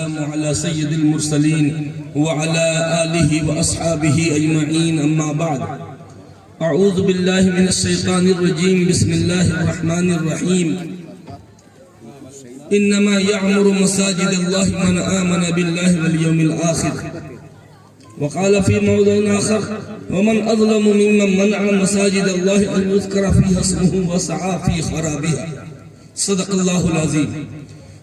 والسلام على سيد المرسلين وعلى آله وأصحابه أجمعين أما بعد أعوذ بالله من الشيطان الرجيم بسم الله الرحمن الرحيم إنما يعمر مساجد الله من آمن بالله واليوم الآخر وقال في موضع آخر ومن أظلم ممن منع مساجد الله أن يذكر فيها اسمه وسعى في خرابها صدق الله العظيم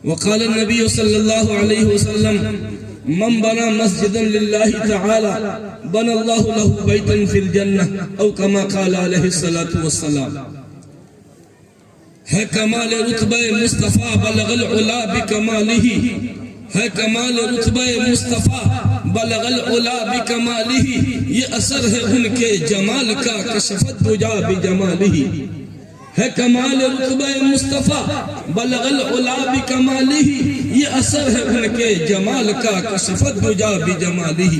وقال النبي صلى الله عليه وسلم من بنى مسجدا لله تعالى بنى الله له بيتا في الجنة أو كما قال عليه الصلاة والسلام ہے کمال رتبہ مصطفیٰ بلغ العلا بکمالہ ہے کمال رتبہ مصطفیٰ بلغ العلا بکمالہ یہ اثر ہے ان کے جمال کا کشفت دجا بجمالہ ہے کمال رتبہ مصطفیٰ بلغ العلا بکمالہ یہ اثر ہے ان کے جمال کا کشفت دجا بجمالہ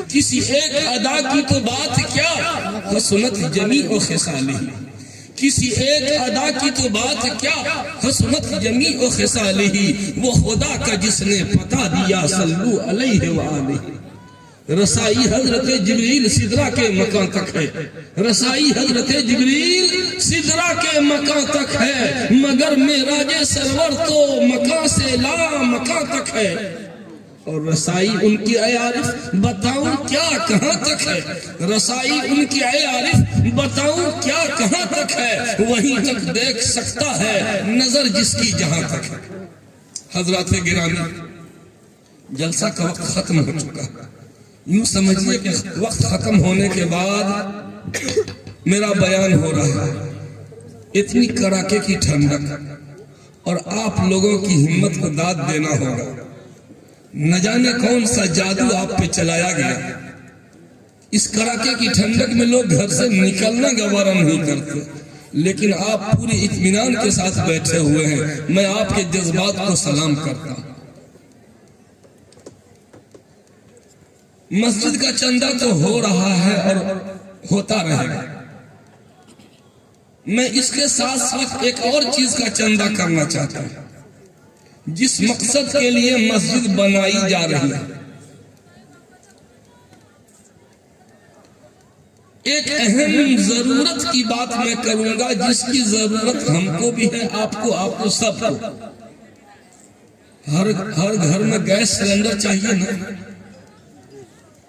کسی ایک ادا کی تو بات کیا حسنت جمیع خصالہ کسی ایک ادا کی تو بات کیا حسنت جمیع خصالہ وہ خدا کا جس نے پتا دیا صلو علیہ وآلہ رسائی حضرت جبریل سدرہ کے مکان تک ہے رسائی حضرت جبریل سدرہ کے مکان تک ہے مگر معراج سرور تو مکان سے لا مکان تک ہے اور رسائی ان کی اے عارف بتاؤں کیا کہاں تک ہے رسائی ان کی اے عارف بتاؤں کیا کہاں تک ہے وہیں تک دیکھ سکتا ہے نظر جس کی جہاں تک ہے حضرات گرامی جلسہ کا وقت ختم ہو چکا یوں سمجھئے کہ وقت ختم ہونے کے بعد میرا بیان ہو رہا ہے اتنی کڑاکے کی ٹھنڈک اور آپ لوگوں کی ہمت کو داد دینا ہوگا نہ جانے کون سا جادو آپ پہ چلایا گیا اس کڑاکے کی ٹھنڈک میں لوگ گھر سے نکلنا گوارا نہیں کرتے لیکن آپ پوری اطمینان کے ساتھ بیٹھے ہوئے ہیں میں آپ کے جذبات کو سلام کرتا ہوں مسجد کا چندہ تو ہو رہا ہے اور ہوتا رہے گا میں اس کے ساتھ ساتھ ایک اور چیز کا چندہ کرنا چاہتا ہوں جس مقصد کے لیے مسجد بنائی جا رہی ہے ایک اہم ضرورت کی بات میں کروں گا جس کی ضرورت ہم کو بھی ہے آپ کو سب کو ہر گھر میں گیس سلنڈر چاہیے نا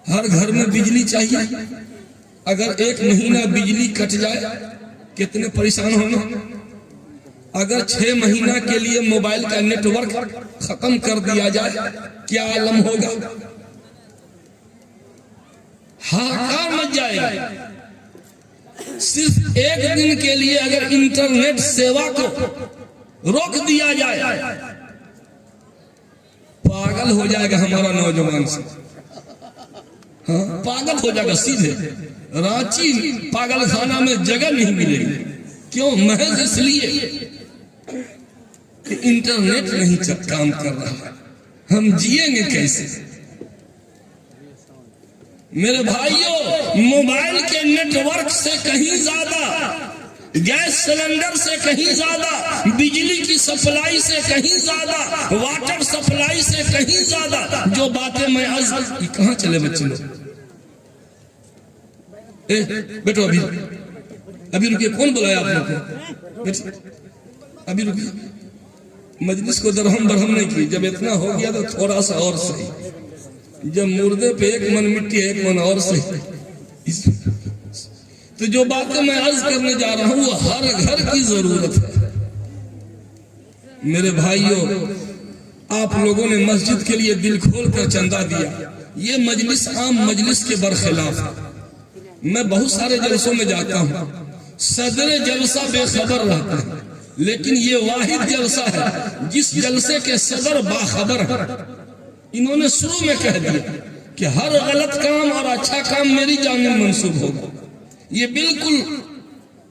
ہر گھر میں بجلی چاہیے اگر ایک مہینہ بجلی کٹ جائے کتنے پریشان ہونا اگر 6 مہینہ کے لیے موبائل کا نیٹ ورک ختم کر دیا جائے کیا عالم ہوگا ہاکار مچ جائے گا صرف ایک دن کے لیے اگر انٹرنیٹ سیوا کو روک دیا جائے پاگل ہو جائے گا ہمارا نوجوان سے پاگل ہو جائے گا سیدھے رانچی پاگل خانہ میں جگہ نہیں ملے گی کیوں محض اس لیے کہ انٹرنیٹ نہیں کام کر رہا ہم جیئیں گے کیسے میرے بھائیوں موبائل کے نیٹ ورک سے کہیں زیادہ گیس سلنڈر سے کہیں زیادہ بجلی کی سپلائی سے کہیں زیادہ واٹر سپلائی سے کہیں زیادہ جو باتیں میں کہاں چلے بچے لوگ بیٹو ابھی رکیے کون بلایا آپ لوگ کو ابھی رکیے مجلس کو درہم برہم نہیں کی جب اتنا ہو گیا تو تھوڑا سا اور صحیح جب مردے پہ 1 من مٹی 1 من اور صحیح تو جو باتیں میں عرض کرنے جا رہا ہوں وہ ہر گھر کی ضرورت ہے میرے بھائیوں آپ لوگوں نے مسجد کے لیے دل کھول کر چندہ دیا یہ مجلس عام مجلس کے برخلاف ہے میں بہت سارے جلسوں میں جاتا ہوں صدر جلسہ بے خبر رہتا ہے لیکن یہ واحد جلسہ ہے جس جلسے کے صدر باخبر ہے انہوں نے شروع میں کہہ دیا کہ ہر غلط کام اور اچھا کام میری جانب منسوب ہوگا یہ بالکل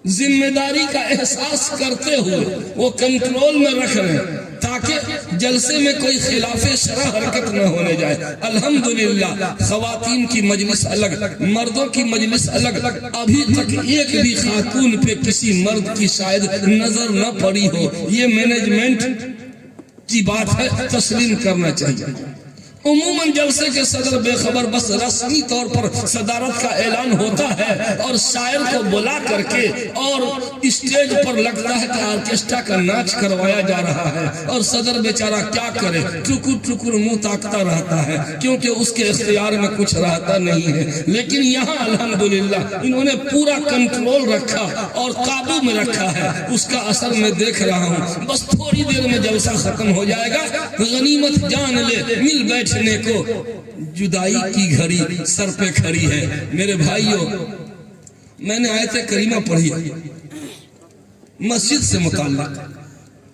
ذمہ داری کا احساس کرتے ہوئے وہ کنٹرول میں رکھ رہے ہیں تاکہ جلسے میں کوئی خلاف شرع حرکت نہ ہونے جائے الحمدللہ خواتین کی مجلس الگ مردوں کی مجلس الگ ابھی تک ایک بھی خاتون پہ کسی مرد کی شاید نظر نہ پڑی ہو یہ مینجمنٹ کی بات ہے تسلیم کرنا چاہیے عموماً جلسے کے صدر بے خبر، بس رسمی طور پر صدارت کا اعلان ہوتا ہے اور شاعر کو بلا کر کے اور اسٹیج پر لگتا ہے کہ آرکیسٹرا کا ناچ کروایا جا رہا ہے، اور صدر بیچارہ کیا کرے، ٹکر ٹکر منہ تاکتا رہتا ہے، کیونکہ اس کے اختیار میں کچھ رہتا نہیں ہے۔ لیکن یہاں الحمدللہ انہوں نے پورا کنٹرول رکھا اور قابو میں رکھا ہے، اس کا اثر میں دیکھ رہا ہوں۔ بس تھوڑی دیر میں جلسہ ختم ہو جائے گا، غنیمت جان لے، مل بیٹھنے کو جدائی کی گھڑی سر پہ کھڑی ہے۔ میرے بھائیوں، میں نے آیت کریمہ پڑھی مسجد سے متعلق،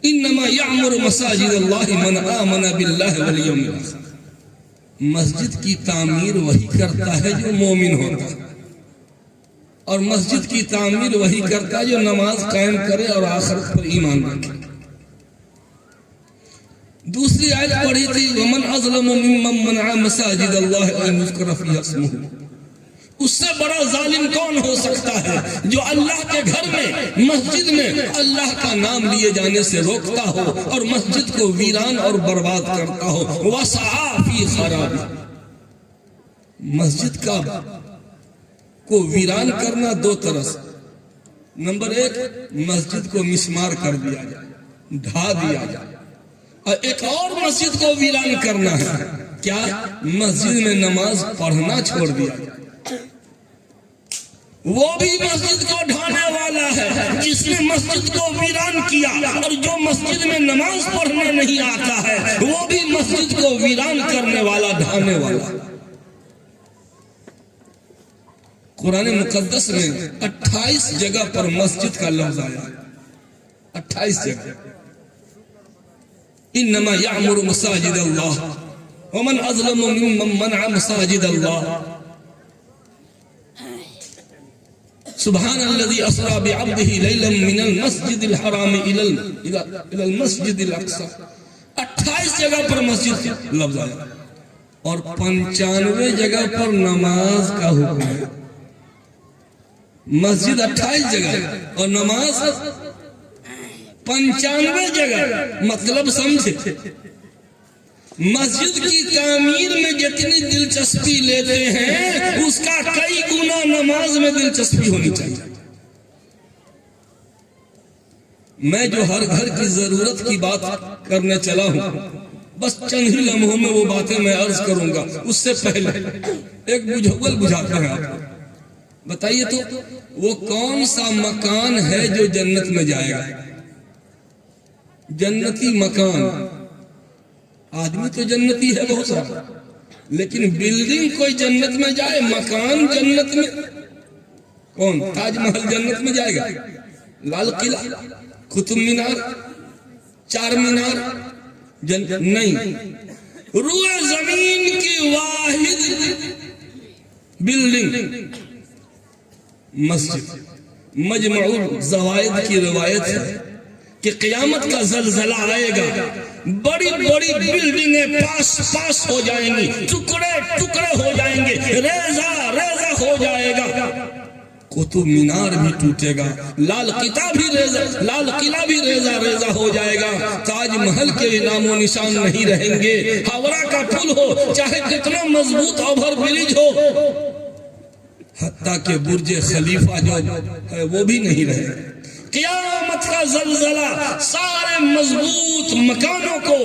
انما یعمر مساجد اللہ من آمن باللہ والیوم الآخر۔ مسجد کی تعمیر وہی کرتا ہے جو مومن ہوتا ہے، اور مسجد کی تعمیر وہی کرتا ہے جو نماز قائم کرے اور آخرت پر ایمان رکھے۔ دوسری آیت پڑھی تھی وَمَنْ أَظْلَمُ مِمَّنْ مَنْعَ مَسَاجِدَ اللَّهِ أَنْ يُذْكَرَ فِيهَا اسْمُهُ۔ اس سے بڑا ظالم کون ہو سکتا ہے جو اللہ کے گھر میں، مسجد میں اللہ کا نام لیے جانے سے روکتا ہو اور مسجد کو ویران اور برباد کرتا ہو۔ وَسَعَى فِي خَرَابِهَا۔ مسجد کو ویران کرنا دو طرح سے، نمبر ایک، مسجد کو مسمار کر دیا جائے، ڈھا دیا جائے، اور ایک اور مسجد کو ویران کرنا ہے، کیا؟ مسجد میں نماز پڑھنا چھوڑ دیا جائے۔ وہ بھی مسجد کو ڈھانے والا ہے جس نے مسجد کو ویران کیا، اور جو مسجد میں نماز پڑھنے نہیں آتا ہے وہ بھی مسجد کو ویران کرنے والا، ڈھانے والا۔ قرآن مقدس میں 28 جگہ پر مسجد کا لفظ آیا، 28 جگہ۔ انما یعمر مساجد اللہ ومن اظلم ممن منع مساجد اللہ۔ سبحان الذي اسرى بعبده ليلا من المسجد الحرام الى المسجد الاقصى۔ 28 جگہ پر مسجد کا لفظ آیا اور 95 جگہ پر نماز کا حکم ہے۔ مسجد 28 جگہ اور نماز 95 جگہ۔ مطلب سمجھے، مسجد کی تعمیر میں جتنی دلچسپی لیتے ہیں اس کا کئی گنا نماز میں دلچسپی ہونی چاہیے۔ میں جو ہر گھر کی ضرورت کی بات کرنے چلا ہوں، بس چند ہی لمحوں میں وہ باتیں میں عرض کروں گا۔ اس سے پہلے ایک بجھول بجھاتا ہے آپ کو، بتائیے تو وہ کون سا مکان ہے جو جنت میں جائے گا؟ جنتی مکان، آدمی تو جنتی ہے بہت سارا، لیکن بلڈنگ کوئی جنت میں جائے، مکان جنت میں؟ کون؟ تاج محل جنت میں جائے گا؟ لال قلعہ، قطب مینار، چار مینار نہیں۔ روئے زمین کی واحد بلڈنگ مسجد۔ مجمع الزوائد کی روایت ہے کہ قیامت کا زلزلہ آئے گا، بڑی بڑی بلڈنگیں پاس ہو جائیں گی، ٹکڑے ٹکڑے ہو جائیں گے، ریزہ ریزہ ہو جائے گا، قطب مینار بھی ٹوٹے گا، لال قلعہ بھی ریزہ ریزہ ہو جائے گا، تاج محل کے نام و نشان نہیں رہیں گے، ہاورا کا پل ہو چاہے کتنا مضبوط اوور برج ہو، حتیٰ کہ برج خلیفہ جو ہے وہ بھی نہیں رہے۔ قیامت کا زلزلہ سارے مضبوط مکانوں کو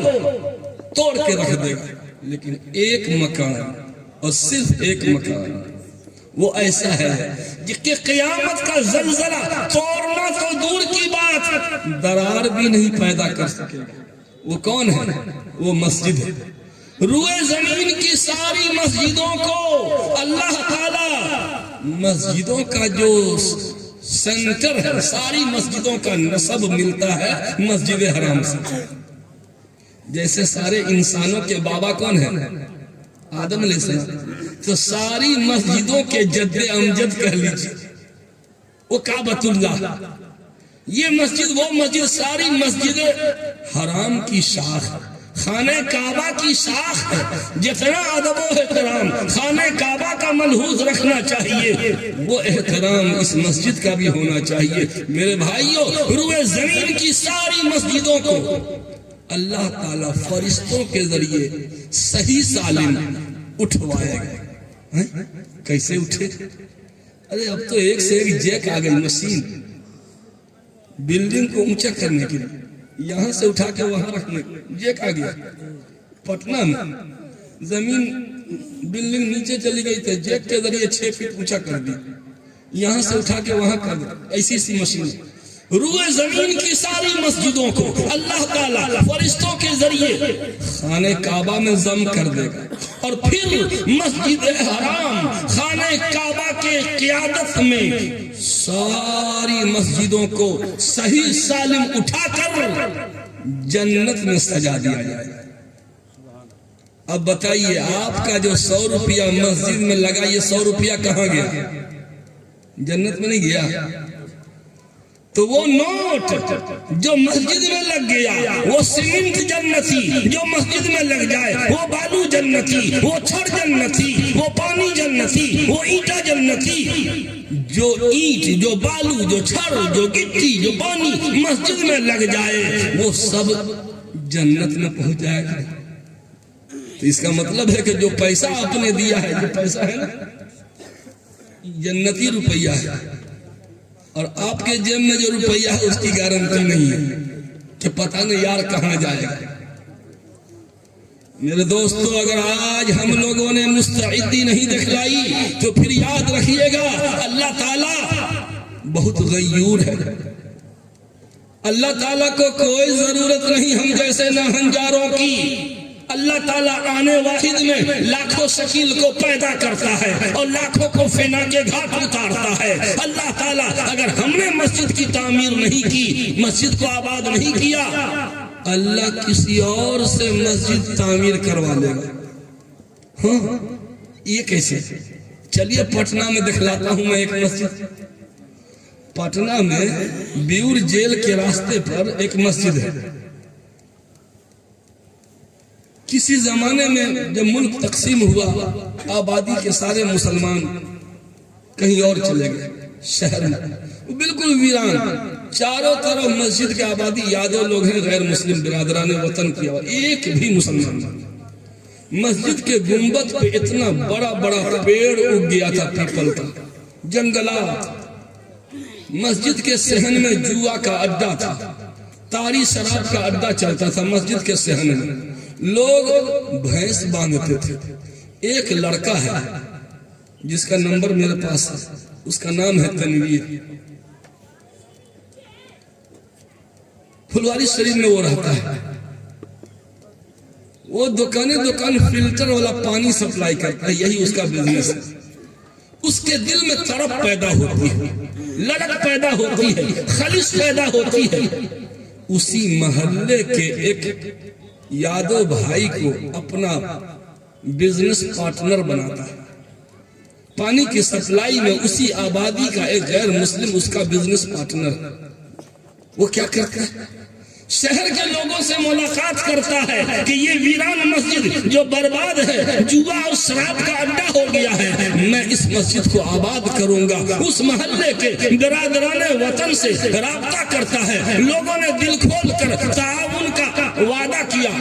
توڑ کے رکھ دے گا، لیکن ایک مکان، اور صرف ایک مکان وہ ایسا ہے کہ قیامت کا زلزلہ توڑنا تو دور کی بات، درار بھی نہیں پیدا کر سکے گا۔ وہ کون ہے؟ وہ مسجد ہے۔ روئے زمین کی ساری مسجدوں کو اللہ تعالی مسجدوں کا جو سینٹر ہے، ساری مسجدوں کا نسب ملتا ہے مسجد حرام سے۔ جیسے سارے انسانوں کے بابا کون ہیں؟ آدم علیہ السلام، تو ساری مسجدوں کے جد امجد کہہ لیجیے وہ کعبۃ اللہ۔ یہ مسجد وہ مسجد، ساری مسجد حرام کی شاخ، خانہ کعبہ کی شاخ ہے۔ جتنا ادب و احترام خانہ کعبہ کا ملحوظ رکھنا چاہیے، وہ احترام اس مسجد کا بھی ہونا چاہیے۔ میرے بھائیوں، روئے زمین کی ساری مسجدوں کو اللہ تعالیٰ فرشتوں کے ذریعے صحیح سالم اٹھوائے گئے. کیسے اٹھے؟ ارے اب تو ایک سے ایک جیک آ گئی مشین بلڈنگ کو اونچا کرنے کے لیے. یہاں سے اٹھا کے وہاں رکھنے جیک آ گیا. پٹنہ میں زمین بلڈنگ نیچے چلی گئی تھی, جیک کے ذریعے 6 فٹ اونچا کر دی. یہاں سے اٹھا کے وہاں کر دی. ایسی سی مشین. روئے زمین کی ساری مسجدوں کو اللہ تعالیٰ فرشتوں کے ذریعے خانہ کعبہ میں ضم کر دے گا, اور پھر مسجد حرام خانہ کعبہ کے قیادت میں ساری مسجدوں کو صحیح سالم اٹھا کر جنت میں سجا دیا جائے. اب بتائیے آپ کا جو 100 روپیہ مسجد میں لگا, یہ 100 روپیہ کہاں گیا؟ جنت میں نہیں گیا. تو وہ نوٹ جو مسجد میں لگ گیا وہ سیمنٹ جنتی, جو مسجد میں لگ جائے وہ بالو جنتی, وہ چھڑ جنتی, وہ پانی جنتی, وہ اینٹا جنتی. جو اینٹ, جو بالو, جو چھڑ, جو گٹی, جو پانی مسجد میں لگ جائے وہ سب جنت میں پہنچ جائے گا. تو اس کا مطلب ہے کہ جو پیسہ آپ نے دیا ہے, جو پیسہ ہے نا جنتی روپیہ ہے, اور آپ کے جیب میں جو روپیہ ہے اس کی گارنٹی نہیں ہے کہ پتہ نہیں یار کہاں جائے گا. میرے دوستو, اگر آج ہم لوگوں نے مستعدی نہیں دکھلائی تو پھر یاد رکھیے گا اللہ تعالیٰ بہت غیور ہے. اللہ تعالیٰ کو کوئی ضرورت نہیں ہم جیسے ناہنجاروں کی. اللہ تعالیٰ آنے واحد میں لاکھوں شکیل کو پیدا کرتا ہے اور لاکھوں کو فنا کے گھاٹ اتارتا ہے. اللہ تعالیٰ اگر ہم نے مسجد کی تعمیر نہیں کی, مسجد کو آباد نہیں کیا, اللہ کسی اور سے مسجد تعمیر کروا لے گا. ہاں, یہ کیسے؟ چلیے پٹنہ میں دکھلاتا ہوں میں ایک مسجد. پٹنہ میں بیور جیل کے راستے پر ایک مسجد ہے. کسی زمانے میں جب ملک تقسیم ہوا, آبادی کے سارے مسلمان کہیں اور چلے گئے شہر میں, بالکل ویران, چاروں طرف مسجد کے آبادی. یادو لوگ ہیں غیر مسلم برادران وطن کیا, ایک بھی مسلمان. مسجد کے گنبد پہ اتنا بڑا بڑا پیڑ اگ گیا تھا پیپل کا, جنگلات. مسجد کے صحن میں جوا کا اڈا تھا, تاری شراب کا اڈا چلتا تھا مسجد کے صحن میں. لوگ بھینس باندھتے تھے. ایک لڑکا ہے جس کا نمبر میرے پاس ہے, اس کا نام ہے تنویر. پھلواری شریف میں وہ رہتا ہے. وہ دکان فلٹر والا پانی سپلائی کرتا ہے, یہی اس کا بزنس ہے. اس کے دل میں تڑپ پیدا ہوتی ہے, لڑک پیدا ہوتی ہے, خلش پیدا ہوتی ہے. اسی محلے کے ایک یادو بھائی کو اپنا بزنس پارٹنر بناتا ہے. پانی کی سپلائی میں اسی آبادی کا ایک غیر مسلم اس کا بزنس پارٹنر. وہ کیا کرتا ہے؟ شہر کے لوگوں سے ملاقات کرتا ہے کہ یہ ویران مسجد جو برباد ہے, جوا اور شراب کا اڈا ہو گیا ہے, میں اس مسجد کو آباد کروں گا. اس محلے کے برادران وطن سے رابطہ کرتا ہے. لوگوں نے دل کھول کر تعاون کا وعدہ کیا.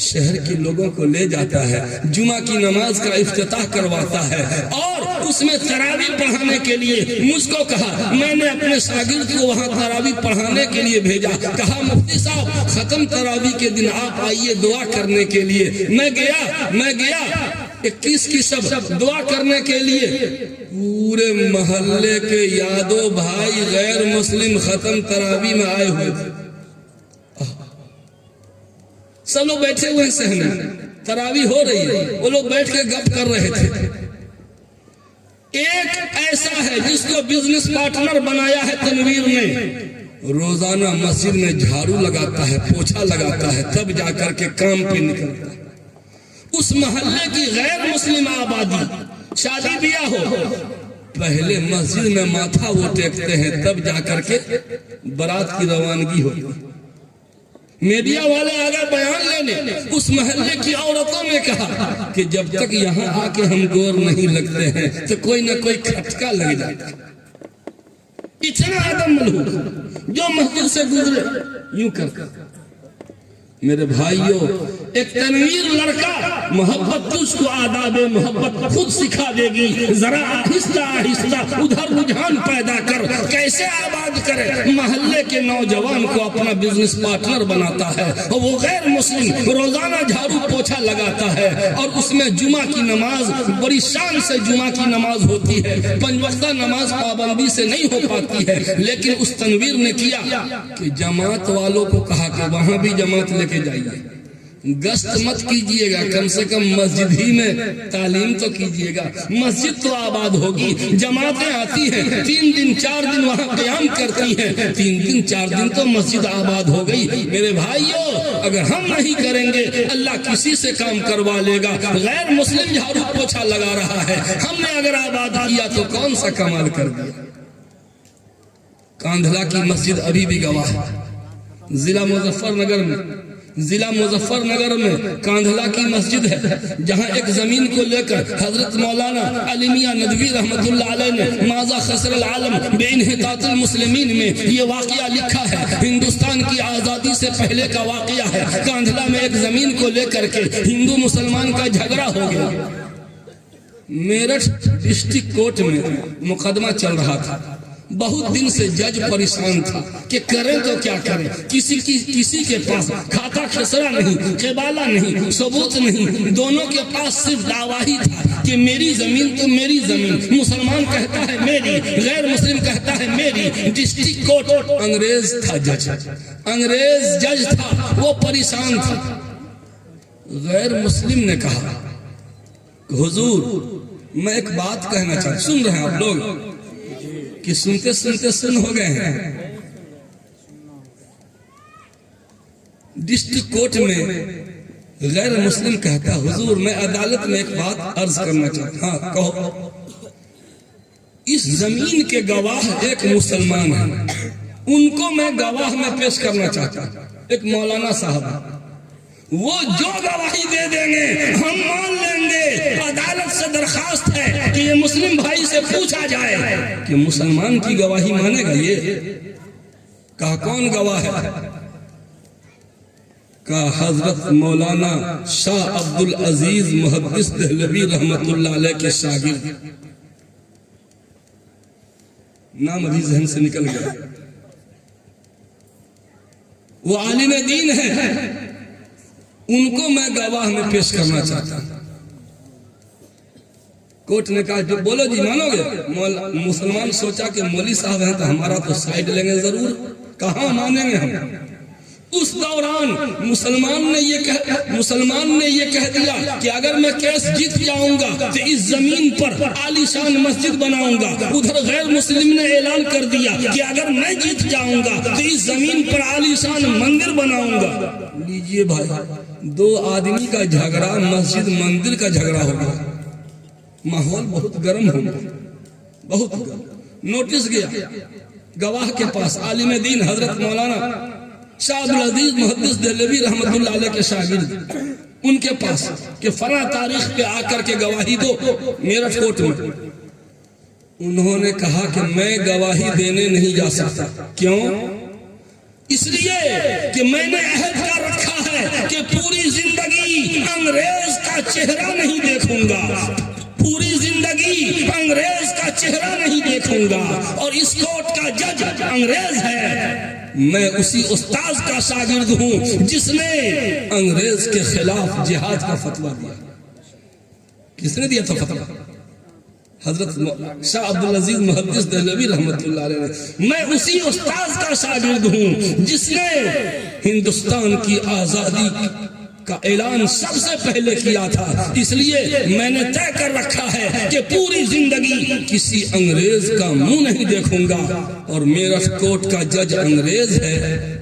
شہر کے لوگوں کو لے جاتا ہے, جمعہ کی نماز کا افتتاح کرواتا ہے, اور اس میں تراویح پڑھانے کے لیے مجھ کو کہا. میں نے اپنے شاگرد کو وہاں تراویح پڑھانے کے لیے بھیجا. کہا مفتی صاحب ختم تراویح کے دن آپ آئیے دعا کرنے کے لیے. میں گیا 21 کی سب دعا کرنے کے لیے. پورے محلے کے یادو بھائی غیر مسلم ختم تراویح میں آئے ہوئے تھے. سب لوگ بیٹھے ہوئے صحن میں, تراویح ہو رہی ہے, وہ لوگ بیٹھ کے گپ کر رہے تھے. ایک ایسا ہے جس کو بزنس پارٹنر بنایا ہے تنویر نے, روزانہ مسجد میں جھاڑو لگاتا ہے, پوچھا لگاتا ہے, تب جا کر کے کام پہ نکلتا ہے. اس محلے کی غیر مسلم آبادی شادی بیاہ ہو, پہلے مسجد میں ماتھا وہ ٹیکتے ہیں, تب جا کر کے برات کی روانگی ہوتی ہے. میڈیا والے آگے بیان لینے, اس محلے کی عورتوں نے کہا کہ جب تک یہاں آ کے ہم گور نہیں لگتے ہیں تو کوئی نہ کوئی کھٹکا لگ جاتا. اتنا آدم ملہوک جو مسجد سے گزرے یوں کر میرے بھائیوں، ایک تنویر لڑکا محبت تجھ کو آداب محبت خود سکھا دے گی. ذرا آہستہ آہستہ ادھر رجحان پیدا کر. کیسے آباد کرے؟ محلے کے نوجوان کو اپنا بزنس پارٹنر بناتا ہے، وہ غیر مسلم روزانہ جھاڑو پوچھا لگاتا ہے، اور اس میں جمعہ کی نماز بڑی شان سے جمعہ کی نماز ہوتی ہے. 5 وقتہ نماز پابندی سے نہیں ہو پاتی ہے، لیکن اس تنویر نے کیا کہ جماعت والوں کو کہا کہ وہاں بھی جماعت لے کے جائیے. گشت مت کیجئے گا، کم سے کم مسجد ہی میں تعلیم تو کیجئے گا. مسجد تو آباد ہوگی. جماعتیں آتی ہیں، 3 دن 4 دن وہاں قیام کرتی ہیں، 3 دن 4 دن تو مسجد آباد ہو گئی. میرے بھائیوں، اگر ہم نہیں کریں گے اللہ کسی سے کام کروا لے گا. غیر مسلم جھاڑو پوچھا لگا رہا ہے، ہم نے اگر آباد کیا تو کون سا کمال کر دیا. کاندھلا کی مسجد ابھی بھی گواہ ہے. ضلع مظفر نگر میں کاندھلا کی مسجد ہے، جہاں ایک زمین کو لے کر حضرت مولانا علی میاں ندوی رحمت اللہ علیہ نے ماذا خسر العالم بانحطاط المسلمین میں یہ واقعہ لکھا ہے. ہندوستان کی آزادی سے پہلے کا واقعہ ہے. کاندھلا میں ایک زمین کو لے کر کے ہندو مسلمان کا جھگڑا ہو گیا. میرٹھ ڈسٹرکٹ کورٹ میں مقدمہ چل رہا تھا. بہت دن سے جج پریشان تھا کہ کریں تو کیا کریں. کسی کے پاس کھاتا کھسرا نہیں، قبالہ نہیں، ثبوت نہیں. دونوں کے پاس صرف دعوی تھا کہ میری زمین تو میری زمین. مسلمان کہتا ہے میری، غیر مسلم کہتا ہے میری. ڈسٹرکٹ کورٹ انگریز تھا، انگریز جج تھا، وہ پریشان تھا. غیر مسلم نے کہا حضور میں ایک بات کہنا چاہتا ہوں. سن رہے ہیں آپ لوگ کہ سنتے سنتے سن ہو گئے ہیں. ڈسٹرکٹ کورٹ میں غیر مسلم کہتا حضور میں عدالت میں ایک بات عرض کرنا چاہتا ہوں. ہاں کہو. اس زمین کے گواہ ایک مسلمان ہیں، ان کو میں گواہ میں پیش کرنا چاہتا ہوں. ایک مولانا صاحب، وہ جو گواہی دے دیں گے ہم مان لیں گے. عدالت سے درخواست ہے کہ یہ مسلم بھائی سے پوچھا جائے کہ مسلمان کی گواہی مانے گا. یہ کہا کون گواہ ہے؟ کہا حضرت مولانا شاہ عبد العزیز محدث دہلوی رحمت اللہ علیہ کے شاگرد. نام ابھی ذہن سے نکل گیا. وہ عالم دین ہے، ان کو میں گواہ میں پیش کرنا چاہتا ہوں. کورٹ نے کہا جو بولو جی مانو گے. مسلمان سوچا کہ مولوی صاحب ہیں تو ہمارا تو سائیڈ لیں گے ضرور، کہاں مانیں گے ہم. اس دوران مسلمان نے یہ کہہ دیا کہ اگر میں کیس جیت جاؤں گا تو اس زمین پر عالی شان مسجد بناؤں گا. ادھر غیر مسلم نے اعلان کر دیا کہ اگر میں جیت جاؤں گا تو اس زمین پر عالی شان مندر بناؤں گا. لیجئے بھائی، 2 آدمی کا جھگڑا مسجد مندر کا جھگڑا ہو گیا. ماحول بہت گرم ہو گیا، بہت گرم. نوٹس گیا گواہ کے پاس، عالم دین حضرت مولانا شاہ عبد العزیز محدث دہلوی رحمت اللہ علیہ کے شاگرد، ان کے پاس کہ فلاں تاریخ پہ آ کر کے گواہی دو میرٹھ کورٹ میں. انہوں نے کہا کہ میں گواہی دینے نہیں جا سکتا. کیوں؟ اس لیے کہ میں نے عہد کا رکھا ہے کہ پوری زندگی انگریز کا چہرہ نہیں دیکھوں گا، پوری زندگی انگریز کا چہرہ نہیں دیکھوں گا. اور اس کورٹ کا جج انگریز ہے. میں اسی استاذ کا شاگرد ہوں جس نے انگریز کے خلاف جہاد کا فتویٰ دیا. کس نے دیا تھا فتویٰ؟ حضرت شاہ عبد العزیز محدث دہلوی رحمت اللہ علیہ. میں اسی استاذ کا شاگرد ہوں جس نے ہندوستان کی آزادی کا اعلان سب سے پہلے کیا تھا. اس لیے میں نے طے کر رکھا ہے کہ پوری زندگی کسی انگریز کا منہ نہیں دیکھوں گا. اور میرٹھ کورٹ کا جج انگریز ہے،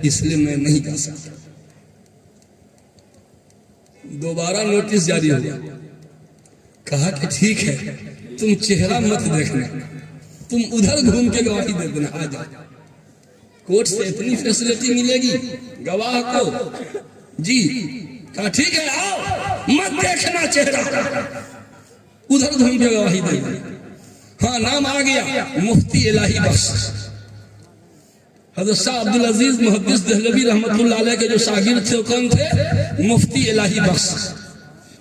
اس لیے میں نہیں جا سکتا. دوبارہ نوٹس جاری ہوا. کہا کہ ٹھیک ہے، تم چہرہ مت دیکھنا، تم ادھر گھوم کے گواہی دے دینا. آ جاؤ. کورٹ سے اتنی فیسلٹی ملے گی گواہ کو. جی کہا ٹھیک ہے، آؤ، مت دیکھنا چہرہ، ادھر گھوم کے گواہی دے. ہاں نام آ گیا مفتی الہی بخش. حضرت شاہ عبدالعزیز محدث دہلوی رحمت اللہ علیہ کے جو شاگرد تھے وہ کون تھے؟ مفتی الہی بخش.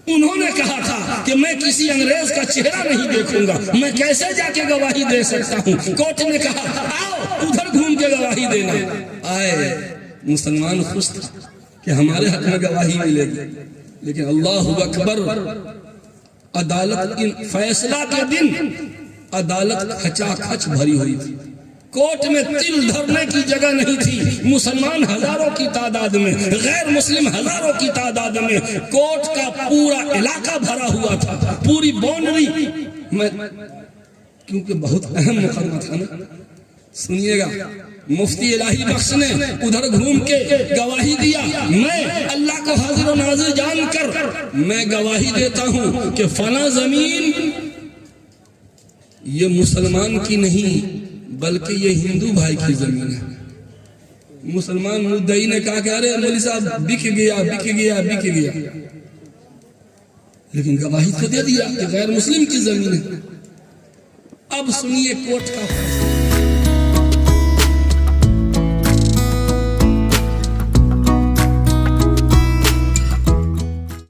انہوں نے کہا تھا کہ میں کسی انگریز کا چہرہ نہیں دیکھوں گا، میں کیسے جا کے گواہی دے سکتا ہوں؟ کورٹ نے کہا آؤ ادھر گھوم کے گواہی دینا. آئے مسلمان خوش تھا کہ ہمارے حق میں گواہی ملے گی، لیکن اللہ اکبر، عدالت فیصلہ کے دن عدالت کھچا کھچ بھری ہوئی تھی. کورٹ میں تل دھرنے کی جگہ نہیں تھی. مسلمان ہزاروں کی تعداد میں، غیر مسلم ہزاروں کی تعداد میں، کورٹ کا پورا علاقہ بھرا ہوا تھا، پوری باؤنڈری میں. کیونکہ بہت اہم مقدمہ تھا نا. سنیے گا، مفتی الہی بخش نے ادھر گھوم کے گواہی دیا، میں اللہ کو حاضر و ناظر جان کر میں گواہی دیتا ہوں کہ فلاں زمین یہ مسلمان کی نہیں بلکہ یہ ہندو بھائی کی زمین ہے. مسلمان مدعی نے کہا کہ ارے مولوی صاحب بک گیا بک گیا بک گیا، لیکن گواہی تو دے دیا کہ غیر مسلم کی زمین ہے. اب سنیے کورٹ کا فیصلہ.